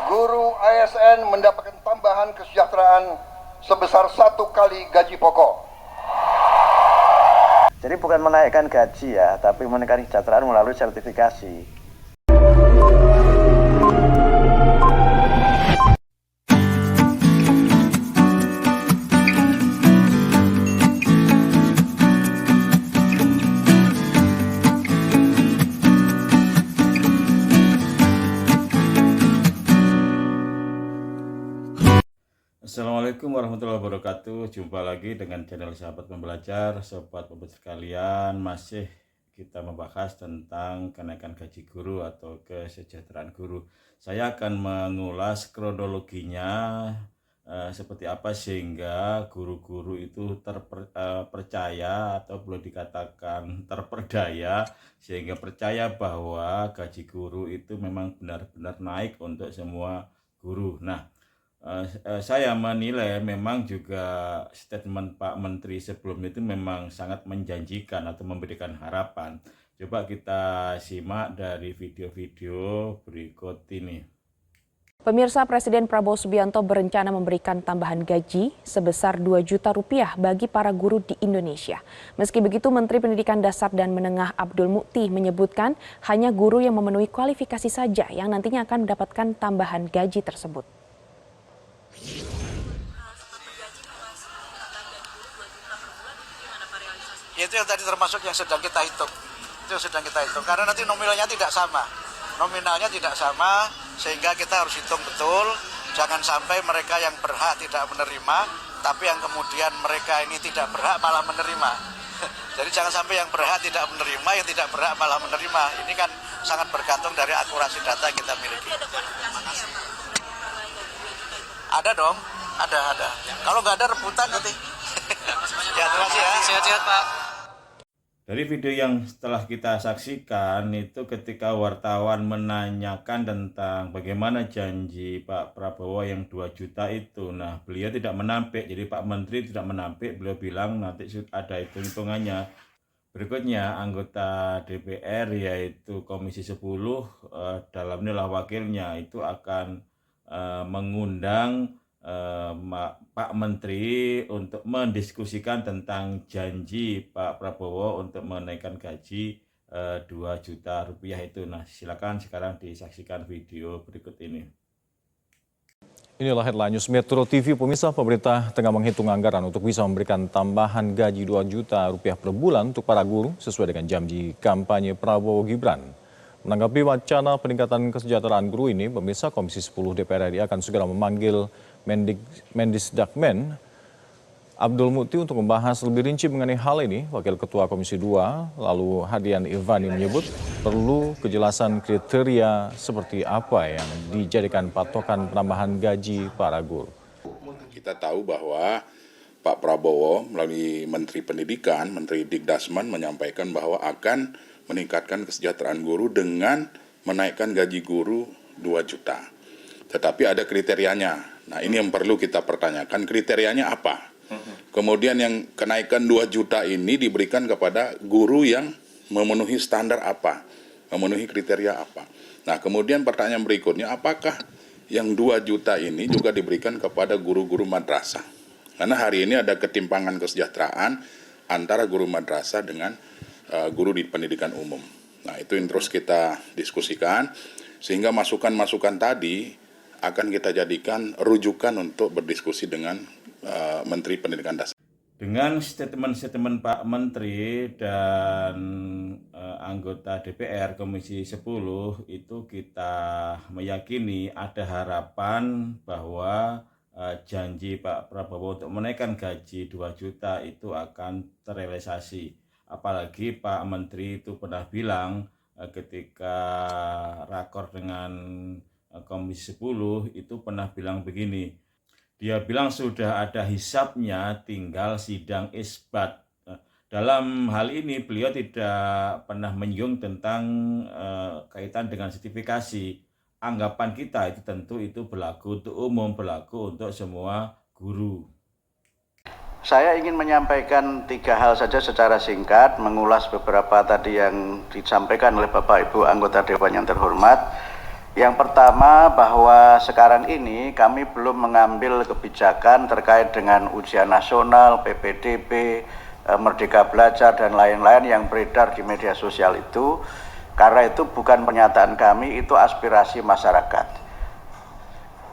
guru ASN mendapatkan tambahan kesejahteraan sebesar 1 kali gaji pokok. Jadi bukan menaikkan gaji ya, tapi menaikkan kesejahteraan melalui sertifikasi. Assalamualaikum warahmatullahi wabarakatuh. Jumpa lagi dengan channel Sahabat Pembelajar. Sobat pembelajar sekalian, masih kita membahas tentang kenaikan gaji guru atau kesejahteraan guru. Saya akan mengulas kronologinya seperti apa sehingga guru-guru itu terpercaya atau boleh dikatakan terperdaya, sehingga percaya bahwa gaji guru itu memang benar-benar naik untuk semua guru. Nah, saya menilai memang juga statement Pak Menteri sebelum itu memang sangat menjanjikan atau memberikan harapan. Coba kita simak dari video-video berikut ini. Pemirsa, Presiden Prabowo Subianto berencana memberikan tambahan gaji sebesar 2 juta rupiah bagi para guru di Indonesia. Meski begitu, Menteri Pendidikan Dasar dan Menengah Abdul Mukti menyebutkan hanya guru yang memenuhi kualifikasi saja yang nantinya akan mendapatkan tambahan gaji tersebut. Itu yang tadi termasuk yang sedang kita hitung. Itu yang sedang kita hitung karena nanti nominalnya tidak sama. Nominalnya tidak sama sehingga kita harus hitung betul. Jangan sampai mereka yang berhak tidak menerima, tapi yang kemudian mereka ini tidak berhak malah menerima. Jadi jangan sampai yang berhak tidak menerima, yang tidak berhak malah menerima. Ini kan sangat bergantung dari akurasi data yang kita miliki. Ada dong, ada. Kalau nggak ada rebutan nanti. Ya, terima kasih ya. Sehat-sehat Pak. Dari video yang setelah kita saksikan itu ketika wartawan menanyakan tentang bagaimana janji Pak Prabowo yang 2 juta itu. Nah, beliau tidak menampik, jadi Pak Menteri tidak menampik, beliau bilang nanti ada hitung-hitungannya. Berikutnya anggota DPR yaitu Komisi 10 dalamnya wakilnya itu akan mengundang Pak Menteri untuk mendiskusikan tentang janji Pak Prabowo untuk menaikkan gaji 2 juta rupiah itu. Nah, silakan sekarang disaksikan video berikut ini. Inilah headline News Metro TV. Pemirsa, pemerintah tengah menghitung anggaran untuk bisa memberikan tambahan gaji 2 juta rupiah per bulan untuk para guru sesuai dengan janji kampanye Prabowo Gibran. Menanggapi wacana peningkatan kesejahteraan guru ini, pemirsa, Komisi 10 DPR RI akan segera memanggil Mendisdagmen Abdul Mukti untuk membahas lebih rinci mengenai hal ini. Wakil Ketua Komisi 2, lalu Hadian Irvani menyebut perlu kejelasan kriteria seperti apa yang dijadikan patokan penambahan gaji para guru. Kita tahu bahwa Pak Prabowo melalui Menteri Pendidikan, Menteri Dikdasman menyampaikan bahwa akan meningkatkan kesejahteraan guru dengan menaikkan gaji guru 2 juta. Tetapi ada kriterianya. Nah, ini yang perlu kita pertanyakan, kriterianya apa? Kemudian yang kenaikan 2 juta ini diberikan kepada guru yang memenuhi standar apa? Memenuhi kriteria apa? Nah, kemudian pertanyaan berikutnya, apakah yang 2 juta ini juga diberikan kepada guru-guru madrasah? Karena hari ini ada ketimpangan kesejahteraan antara guru madrasah dengan guru di pendidikan umum. Nah, itu yang terus kita diskusikan, sehingga masukan-masukan tadi akan kita jadikan rujukan untuk berdiskusi dengan Menteri Pendidikan Dasar. Dengan statement-statement Pak Menteri dan anggota DPR Komisi 10 itu kita meyakini ada harapan bahwa janji Pak Prabowo untuk menaikkan gaji 2 juta itu akan terrealisasi. Apalagi Pak Menteri itu pernah bilang ketika rakor dengan Komisi 10 itu pernah bilang begini. Dia bilang sudah ada hisapnya, tinggal sidang isbat. Dalam hal ini beliau tidak pernah menyinggung tentang kaitan dengan sertifikasi. Anggapan kita itu tentu itu berlaku untuk umum, berlaku untuk semua guru. Saya ingin menyampaikan 3 hal saja secara singkat, mengulas beberapa tadi yang disampaikan oleh Bapak Ibu anggota Dewan yang terhormat. Yang pertama bahwa sekarang ini kami belum mengambil kebijakan terkait dengan ujian nasional, PPDB, Merdeka Belajar dan lain-lain yang beredar di media sosial itu. Karena itu bukan pernyataan kami, itu aspirasi masyarakat.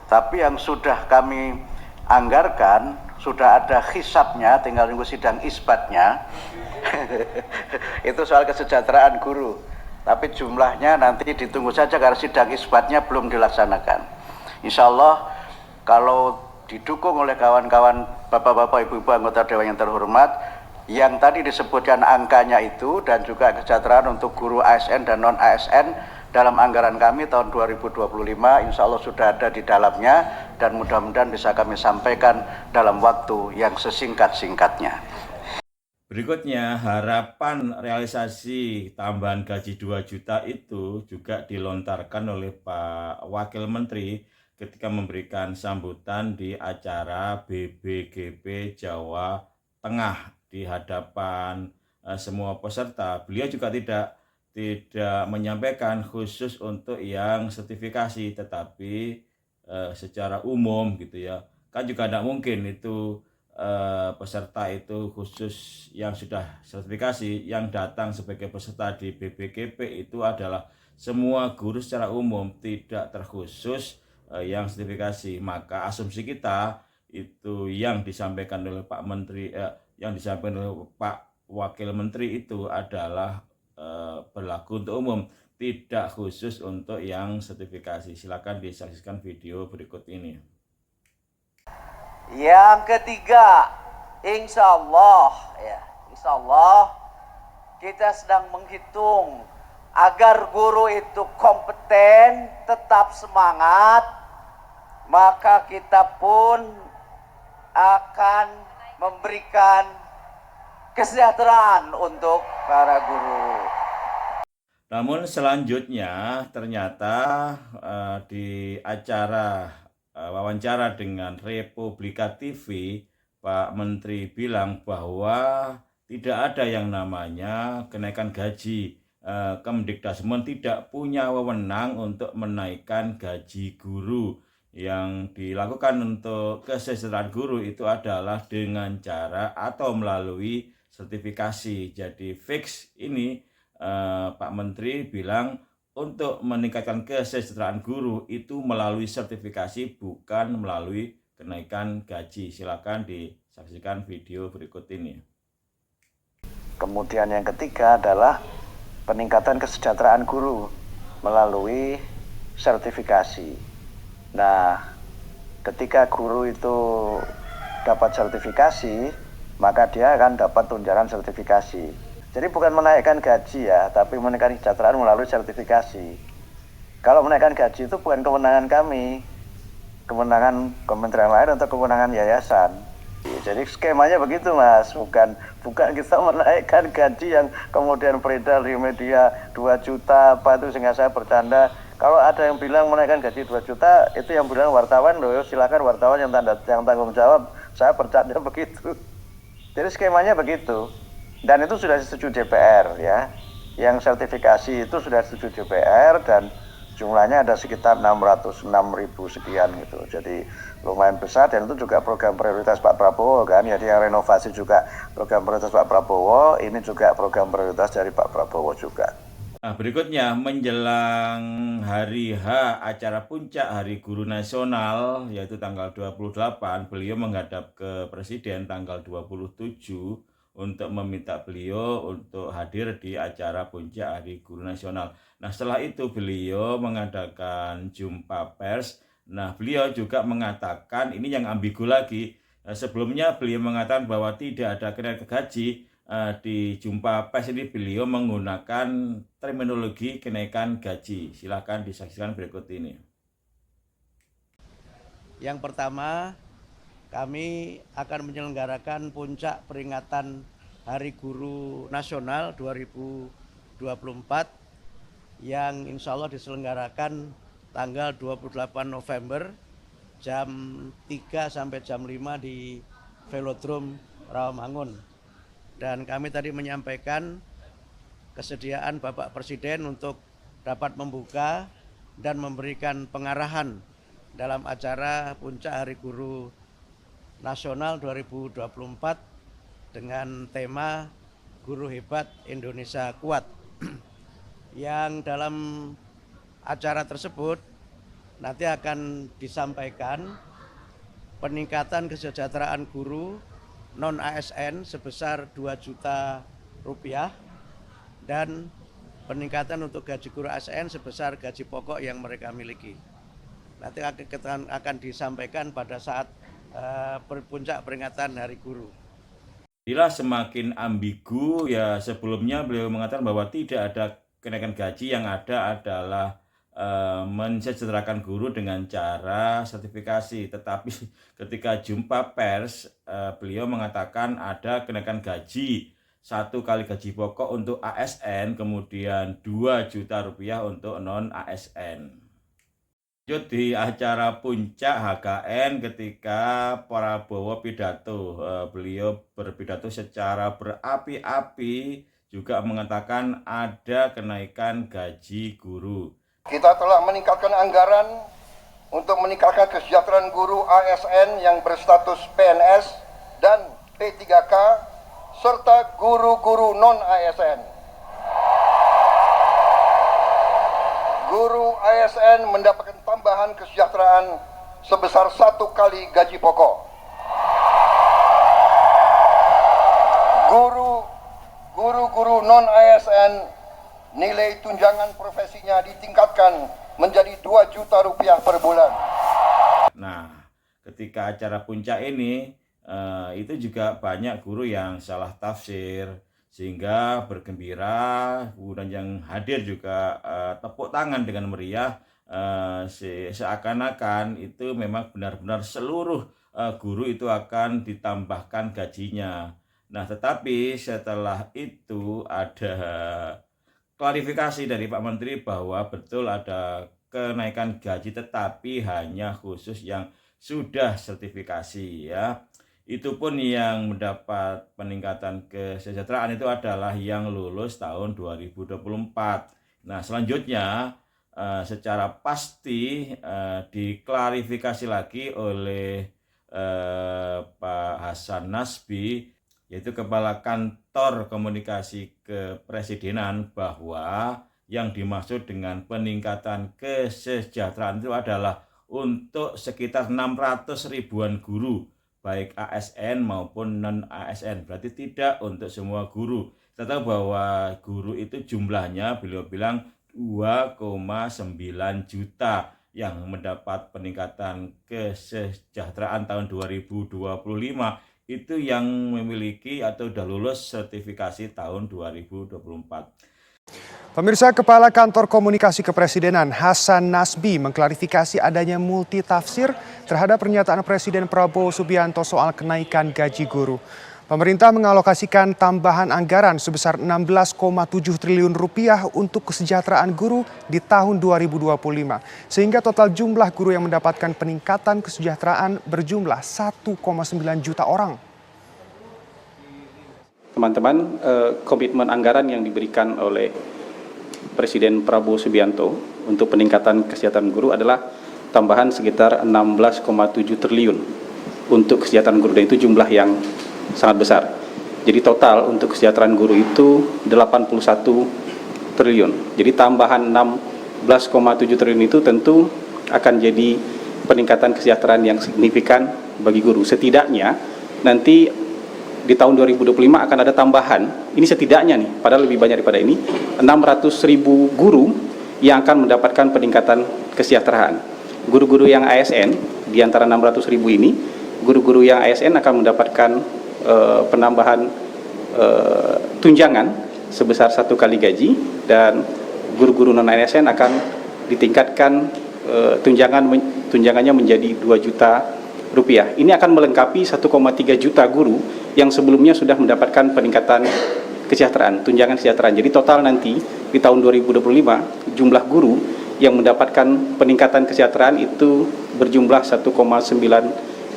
Tapi yang sudah kami anggarkan, sudah ada hisabnya, tinggal nunggu sidang isbatnya. Itu soal kesejahteraan guru. Tapi jumlahnya nanti ditunggu saja karena sidang isbatnya belum dilaksanakan. Insya Allah kalau didukung oleh kawan-kawan bapak-bapak, ibu-ibu anggota Dewan yang terhormat, yang tadi disebutkan angkanya itu dan juga kesejahteraan untuk guru ASN dan non-ASN dalam anggaran kami tahun 2025 insya Allah sudah ada di dalamnya dan mudah-mudahan bisa kami sampaikan dalam waktu yang sesingkat-singkatnya. Berikutnya, harapan realisasi tambahan gaji 2 juta itu juga dilontarkan oleh Pak Wakil Menteri ketika memberikan sambutan di acara BBGP Jawa Tengah di hadapan semua peserta. Beliau juga tidak menyampaikan khusus untuk yang sertifikasi, tetapi secara umum gitu ya. Kan juga tidak mungkin itu peserta itu khusus yang sudah sertifikasi, yang datang sebagai peserta di BBGP itu adalah semua guru secara umum, tidak terkhusus yang sertifikasi. Maka asumsi kita itu yang disampaikan oleh Pak Menteri, yang disampaikan oleh Pak Wakil Menteri itu adalah berlaku untuk umum, tidak khusus untuk yang sertifikasi. Silakan disaksikan video berikut ini. Yang ketiga, insya Allah kita sedang menghitung agar guru itu kompeten, tetap semangat, maka kita pun akan memberikan kesejahteraan untuk para guru. Namun selanjutnya ternyata di acara wawancara dengan Republika TV, Pak Menteri bilang bahwa tidak ada yang namanya kenaikan gaji. Kemdikbudrismen tidak punya wewenang untuk menaikkan gaji guru. Yang dilakukan untuk kesejahteraan guru itu adalah dengan cara atau melalui sertifikasi. Jadi fix ini Pak Menteri bilang untuk meningkatkan kesejahteraan guru itu melalui sertifikasi, bukan melalui kenaikan gaji. Silakan disaksikan video berikut ini. Kemudian yang ketiga adalah peningkatan kesejahteraan guru melalui sertifikasi. Nah, ketika guru itu dapat sertifikasi, maka dia akan dapat tunjangan sertifikasi. Jadi bukan menaikkan gaji ya, tapi menaikkan kesejahteraan melalui sertifikasi. Kalau menaikkan gaji itu bukan kewenangan kami, kewenangan kementerian lain atau kewenangan yayasan. Jadi skemanya begitu Mas, bukan kita menaikkan gaji yang kemudian beredar di media 2 juta apa itu, sehingga saya bercanda. Kalau ada yang bilang menaikkan gaji 2 juta, itu yang bilang wartawan loh, silakan wartawan yang tanggung jawab, saya bercanda begitu. Jadi skemanya begitu. Dan itu sudah disetujui DPR ya. Yang sertifikasi itu sudah disetujui DPR dan jumlahnya ada sekitar 606.000 sekian gitu. Jadi lumayan besar dan itu juga program prioritas Pak Prabowo kan. Jadi yang renovasi juga program prioritas Pak Prabowo, ini juga program prioritas dari Pak Prabowo juga. Nah, berikutnya menjelang hari H acara puncak Hari Guru Nasional yaitu tanggal 28, beliau menghadap ke Presiden tanggal 27 untuk meminta beliau untuk hadir di acara puncak Hari Guru Nasional. Nah, setelah itu beliau mengadakan jumpa pers. Nah, beliau juga mengatakan, ini yang ambigu lagi, sebelumnya beliau mengatakan bahwa tidak ada kenaikan gaji. Di jumpa pers ini beliau menggunakan terminologi kenaikan gaji. Silakan disaksikan berikut ini. Yang pertama, kami akan menyelenggarakan puncak peringatan Hari Guru Nasional 2024 yang insya Allah diselenggarakan tanggal 28 November jam 3 sampai jam 5 di Velodrome Rawamangun. Dan kami tadi menyampaikan kesediaan Bapak Presiden untuk dapat membuka dan memberikan pengarahan dalam acara Puncak Hari Guru Nasional 2024 dengan tema Guru Hebat Indonesia Kuat. Yang dalam acara tersebut nanti akan disampaikan peningkatan kesejahteraan guru non-ASN sebesar 2 juta rupiah dan peningkatan untuk gaji guru ASN sebesar gaji pokok yang mereka miliki. Nanti akan disampaikan pada saat puncak peringatan Hari Guru. Bila semakin ambigu, ya sebelumnya beliau mengatakan bahwa tidak ada kenaikan gaji, yang ada adalah mensejahterakan guru dengan cara sertifikasi. Tetapi ketika jumpa pers, beliau mengatakan ada kenaikan gaji, 1 kali gaji pokok untuk ASN, kemudian 2 juta rupiah untuk non-ASN. Lanjut di acara puncak HKN ketika Prabowo pidato, beliau berpidato secara berapi-api, juga mengatakan ada kenaikan gaji guru. Kita telah meningkatkan anggaran untuk meningkatkan kesejahteraan guru ASN yang berstatus PNS dan P3K serta guru-guru non-ASN. Guru ASN mendapatkan tambahan kesejahteraan sebesar 1 kali gaji pokok. Guru-guru non-ASN nilai tunjangan profesinya ditingkatkan menjadi 2 juta rupiah per bulan. Nah, ketika acara puncak ini, itu juga banyak guru yang salah tafsir, sehingga bergembira, kemudian yang hadir juga tepuk tangan dengan meriah, seakan-akan itu memang benar-benar seluruh guru itu akan ditambahkan gajinya. Nah, tetapi setelah itu ada klarifikasi dari Pak Menteri bahwa betul ada kenaikan gaji, tetapi hanya khusus yang sudah sertifikasi, ya. Itu pun yang mendapat peningkatan kesejahteraan itu adalah yang lulus tahun 2024. Nah, selanjutnya secara pasti diklarifikasi lagi oleh Pak Hasan Nasbi, yaitu Kepala Kantor Komunikasi Kepresidenan, bahwa yang dimaksud dengan peningkatan kesejahteraan itu adalah untuk sekitar 600 ribuan guru, baik ASN maupun non-ASN, berarti tidak untuk semua guru. Kita tahu bahwa guru itu jumlahnya, beliau bilang 2,9 juta yang mendapat peningkatan kesejahteraan tahun 2025, itu yang memiliki atau sudah lulus sertifikasi tahun 2024. Pemirsa, Kepala Kantor Komunikasi Kepresidenan Hasan Nasbi mengklarifikasi adanya multitafsir terhadap pernyataan Presiden Prabowo Subianto soal kenaikan gaji guru. Pemerintah mengalokasikan tambahan anggaran sebesar 16,7 triliun rupiah untuk kesejahteraan guru di tahun 2025. Sehingga total jumlah guru yang mendapatkan peningkatan kesejahteraan berjumlah 1,9 juta orang. Teman-teman, komitmen anggaran yang diberikan oleh Presiden Prabowo Subianto untuk peningkatan kesejahteraan guru adalah tambahan sekitar 16,7 triliun untuk kesejahteraan guru, dan itu jumlah yang sangat besar. Jadi total untuk kesejahteraan guru itu 81 triliun. Jadi tambahan 16,7 triliun itu tentu akan jadi peningkatan kesejahteraan yang signifikan bagi guru. Setidaknya nanti di tahun 2025 akan ada tambahan, ini setidaknya nih, padahal lebih banyak daripada ini, 600.000 guru yang akan mendapatkan peningkatan kesejahteraan. Guru-guru yang ASN, di antara 600.000 ini, guru-guru yang ASN akan mendapatkan penambahan tunjangan sebesar 1 kali gaji, dan guru-guru non-ASN akan ditingkatkan tunjangannya menjadi 2 juta rupiah. Ini akan melengkapi 1,3 juta guru yang sebelumnya sudah mendapatkan peningkatan kesejahteraan, tunjangan kesejahteraan. Jadi total nanti di tahun 2025 jumlah guru yang mendapatkan peningkatan kesejahteraan itu berjumlah 1,9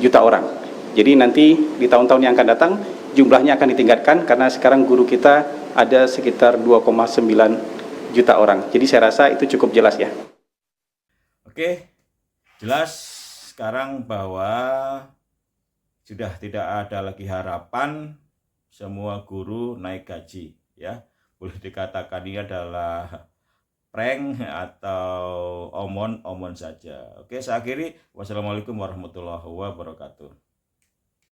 juta orang. Jadi nanti di tahun-tahun yang akan datang jumlahnya akan ditingkatkan karena sekarang guru kita ada sekitar 2,9 juta orang. Jadi saya rasa itu cukup jelas ya. Oke, jelas sekarang bahwa sudah tidak ada lagi harapan semua guru naik gaji, ya. Boleh dikatakan ini adalah prank atau omon-omon saja. Oke, saya akhiri. Wassalamualaikum warahmatullahi wabarakatuh.